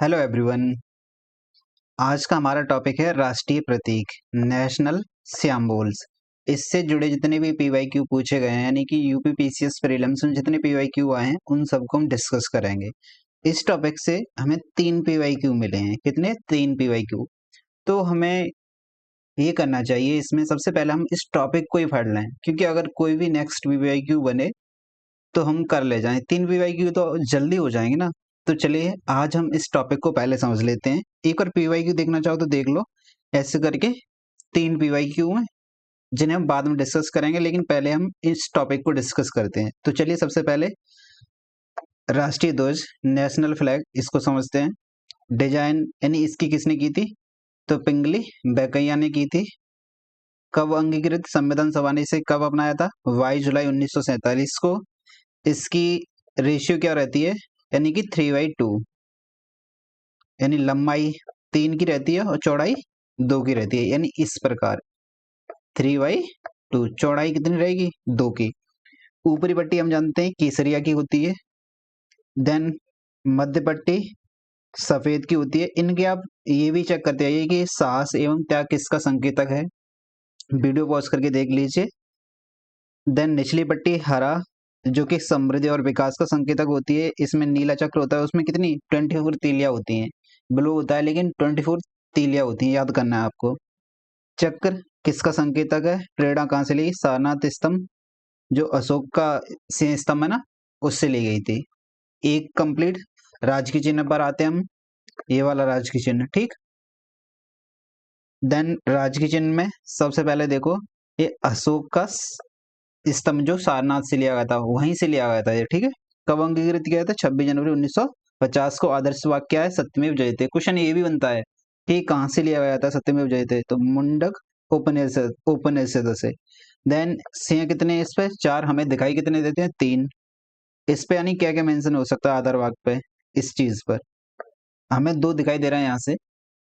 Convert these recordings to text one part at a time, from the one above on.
Hello everyone. आज का हमारा टॉपिक है राष्ट्रीय प्रतीक नेशनल सिंबल्स। इससे जुड़े जितने भी पीवाईक्यू पूछे गए हैं यानी कि यूपी पीसीएस प्रीलिम्स में जितने पीवाईक्यू आए हैं उन सबको हम डिस्कस करेंगे। इस टॉपिक से हमें 3 पीवाईक्यू मिले हैं। कितने? 3 पीवाईक्यू। तो हमें ये करना चाहिए, इसमें सबसे पहले हम इस टॉपिक को ही पढ़ लें, क्योंकि अगर कोई भी नेक्स्ट पीवाईक्यू बने तो हम कर ले जाएं। 3 पीवाईक्यू तो जल्दी हो जाएंगे ना। तो चलिए आज हम इस टॉपिक को पहले समझ लेते हैं। एक बार पीवाईक्यू देखना चाहो तो देख लो। ऐसे करके 3 पीवाईक्यू हैं जिन्हें हम बाद में डिस्कस करेंगे, लेकिन पहले हम इस टॉपिक को डिस्कस करते हैं। तो चलिए सबसे पहले राष्ट्रीय ध्वज नेशनल फ्लैग इसको समझते हैं। डिजाइन यानी इसकी किसने की थी? तो पिंगली वेंकैया ने की थी। कब अंगीकृत संविधान सभा ने इसे कब अपनाया था? 22 जुलाई 1947 को। इसकी रेशियो क्या रहती है? यानी कि 3/2, यानी लंबाई 3 की रहती है और चौड़ाई 2 की रहती है। यानी इस प्रकार 3/2, चौड़ाई कितनी रहेगी? 2 की। ऊपरी पट्टी हम जानते हैं केसरिया की होती है। देन मध्य पट्टी सफेद की होती है। इनके आप ये भी चेक करते आइए कि साहस एवं त्याग किसका संकेतक है। वीडियो पॉज करके देख लीजिए। देन निचली पट्टी हरा, जो कि समृद्धि और विकास का संकेतक होती है। इसमें नीला चक्र होता है, उसमें कितनी 24 तीलियां होती हैं। ब्लू होता है लेकिन 24 तीलियां होती हैं, याद करना है आपको। चक्र किसका संकेतक है? प्रेरणा कहाँ से ली? सारनाथ स्तंभ, जो अशोक का सिंह स्तंभ है ना, उससे ली गई थी। एक कंप्लीट। राजकीय चिन्ह पर आते हैं हम। ये वाला राजकीय चिन्ह, ठीक। देन राजकीय चिन्ह में सबसे पहले देखो, ये अशोक का स्तंभ जो सारनाथ से लिया गया था, वहीं से लिया गया था ये, ठीक है। कब अंगीकृत किया था? 26 जनवरी 1950 को। आदर्श वाक्य क्या है? सत्यमेव जयते। क्वेश्चन ये भी बनता है कि कहाँ से लिया गया था सत्यमेव जयते? तो मुंडक उपनिषद से। देन सिंह कितने इस पे? 4। हमें दिखाई कितने देते हैं? 3। इस पे यानी क्या क्या मेंशन हो सकता है आधार वाक्य पे? इस चीज पर हमें 2 दिखाई दे रहे हैं यहाँ से,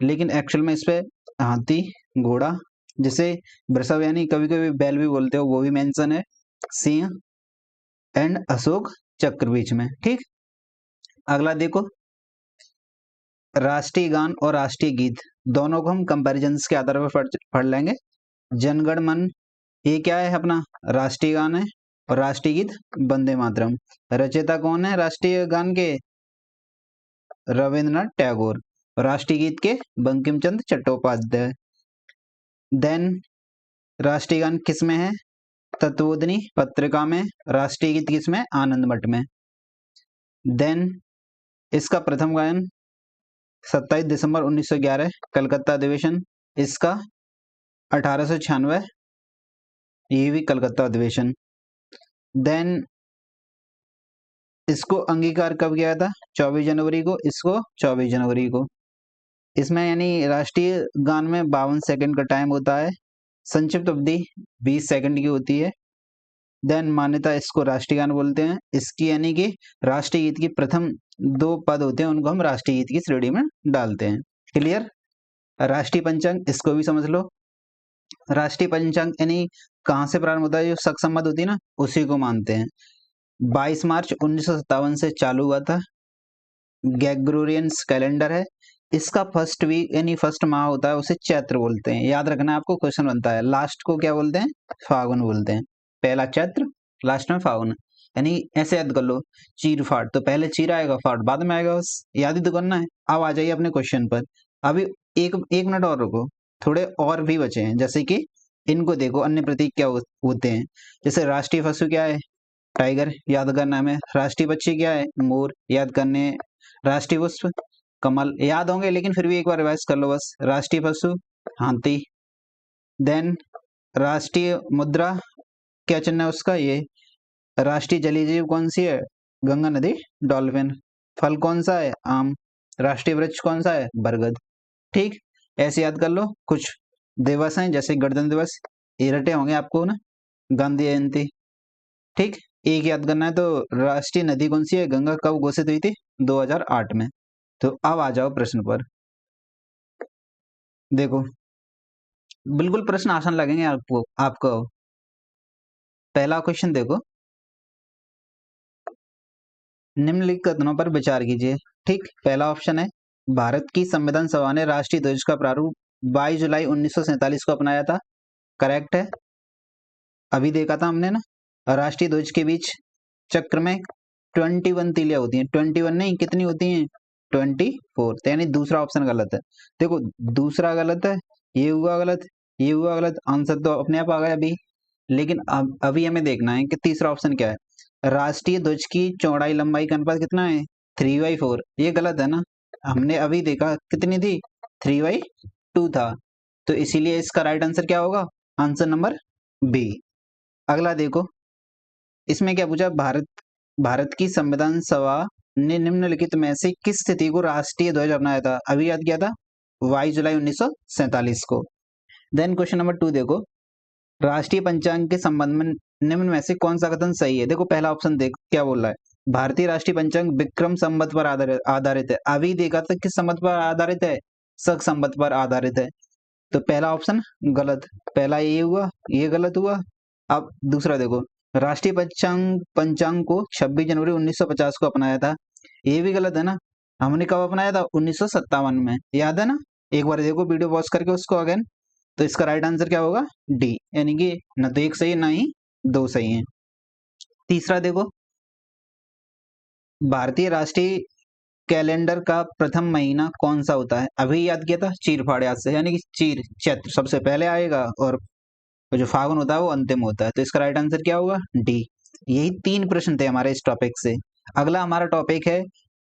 लेकिन एक्चुअल में इस पे हाथी, घोड़ा, जिसे वृषभ यानी कभी कभी बैल भी बोलते हो, वो भी मेंशन है। सिंह एंड अशोक चक्र बीच में, ठीक। अगला देखो, राष्ट्रीय गान और राष्ट्रीय गीत दोनों को हम कंपैरिजंस के आधार पर पढ़ लेंगे। जनगण मन, ये क्या है? अपना राष्ट्रीय गान है। और राष्ट्रीय गीत वंदे मातरम। रचयिता कौन है राष्ट्रीय गान के? रविंद्रनाथ टैगोर। राष्ट्रीय गीत के बंकिम चंद्र चट्टोपाध्याय। देन राष्ट्रीय गान किस में है? तत्वोदनी पत्रिका में। राष्ट्रीय गीत किस में? आनंद मठ में। देन इसका प्रथम गायन 27 दिसंबर 1911 कलकत्ता अधिवेशन। इसका 1896, ये भी कलकत्ता अधिवेशन। देन इसको अंगीकार कब किया था? 24 जनवरी को। इसको 24 जनवरी को। इसमें यानी राष्ट्रीय गान में 52 सेकंड का टाइम होता है। संक्षिप्त अवधि 20 सेकंड की होती है। देन मान्यता, इसको राष्ट्रीय गान बोलते हैं। इसकी यानी कि राष्ट्रीय गीत की प्रथम 2 पद होते हैं, उनको हम राष्ट्रीय गीत की श्रेणी में डालते हैं। क्लियर? राष्ट्रीय पंचांग, इसको भी समझ लो। राष्ट्रीय पंचांग यानी कहाँ से प्रारंभ होता है? जो शक संमत होती है ना, उसी को मानते हैं। 22 मार्च 1957 से चालू हुआ था। ग्रेगोरियंस कैलेंडर है। इसका फर्स्ट वीक यानी फर्स्ट माह होता है, उसे चैत्र बोलते हैं। याद रखना है आपको, क्वेश्चन बनता है। लास्ट को क्या बोलते हैं? फागुन बोलते हैं। पहला चैत्र, लास्ट में फागुन। यानी ऐसे याद कर लो, चीर फाट, तो पहले चीर आएगा, फाट बाद में आएगा, बस याद ही तो करना है। अब आ जाइए अपने क्वेश्चन पर। अभी एक एक मिनट और रुको, थोड़े और भी बचे हैं। जैसे कि इनको देखो, अन्य प्रतीक क्या होते हैं। जैसे राष्ट्रीय पशु क्या है? टाइगर, याद करना है हमें। राष्ट्रीय पक्षी क्या है? मोर, याद करने हैं। राष्ट्रीय पुष्प कमल, याद होंगे लेकिन फिर भी एक बार रिवाइज कर लो बस। राष्ट्रीय पशु हाथी। देन राष्ट्रीय मुद्रा क्या चिन्ह है उसका? ये। राष्ट्रीय जलीय जीव कौन सी है? गंगा नदी डॉल्फिन। फल कौन सा है? आम। राष्ट्रीय वृक्ष कौन सा है? बरगद। ठीक, ऐसे याद कर लो। कुछ दिवस हैं जैसे गणतंत्र दिवस, ये रटे होंगे आपको ना। गांधी जयंती, ठीक। एक याद करना है। तो राष्ट्रीय नदी कौन सी है? गंगा। कब घोषित हुई थी? 2008 में। तो अब आ जाओ प्रश्न पर। देखो, बिल्कुल प्रश्न आसान लगेंगे आपको। पहला क्वेश्चन देखो, निम्नलिखित कथनों पर विचार कीजिए। ठीक, पहला ऑप्शन है भारत की संविधान सभा ने राष्ट्रीय ध्वज का प्रारूप 22 जुलाई 1947 को अपनाया था। करेक्ट है। अभी देखा था हमने ना, राष्ट्रीय ध्वज के बीच चक्र में 21 तीलियां होती हैं। 21 नहीं, कितनी होती हैं? 24। तो यानी दूसरा ऑप्शन गलत है। देखो, दूसरा गलत है, ये हुआ गलत, ये हुआ गलत, आंसर तो अपने आप आ गया अभी। लेकिन अभी हमें देखना है कि तीसरा ऑप्शन क्या है। राष्ट्रीय ध्वज की चौड़ाई लंबाई का अनुपात कितना है? 3/4। ये गलत है ना, हमने अभी देखा कितनी थी? 3/2 था। तो इसीलिए इसका राइट आंसर क्या होगा? Answer number B. अगला देखो, इसमें क्या पूछा? भारत की संविधान सभा ने निम्नलिखित में से किस स्थिति को राष्ट्रीय ध्वज अपनाया था? अभी याद किया था, 22 जुलाई 1947 को। देन क्वेश्चन नंबर 2 देखो, राष्ट्रीय पंचांग के संबंध में निम्न में से कौन सा कथन सही है? देखो पहला ऑप्शन देख क्या बोल रहा है। भारतीय राष्ट्रीय पंचांग विक्रम संवत पर आधारित है। अभी देखा था किस संवत पर आधारित है? शक संवत पर आधारित है। तो पहला ऑप्शन गलत। पहला ये हुआ, ये गलत हुआ। अब दूसरा देखो, राष्ट्रीय पंचांग पंचांग को 26 जनवरी 1950 को अपनाया था। ये भी गलत है ना, हमने कब अपनाया था? 1957 में, याद है ना? एक बार देखो वीडियो पॉज करके उसको अगेन। तो इसका राइट आंसर क्या होगा? डी, यानी कि न तो एक सही है ना ही दो सही है। तीसरा देखो, भारतीय राष्ट्रीय कैलेंडर का प्रथम महीना कौन सा होता है? अभी याद किया था, चीर फाड़ याद से, यानी कि चीर चैत्र सबसे पहले आएगा और जो फागुन होता है वो अंतिम होता है। तो इसका राइट आंसर क्या होगा? डी। यही 3 प्रश्न थे हमारे इस टॉपिक से। अगला हमारा टॉपिक है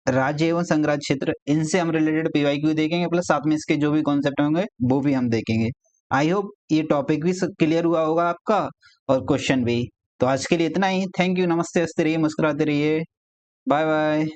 राज्य एवं संघराज्य क्षेत्र। इनसे हम रिलेटेड पीवाईक्यू देखेंगे, प्लस साथ में इसके जो भी कॉन्सेप्ट होंगे वो भी हम देखेंगे। आई होप ये टॉपिक भी क्लियर हुआ होगा आपका, और क्वेश्चन भी। तो आज के लिए इतना ही। थैंक यू, नमस्ते, हंसते रहिए, मुस्कुराते रहिए, बाय बाय।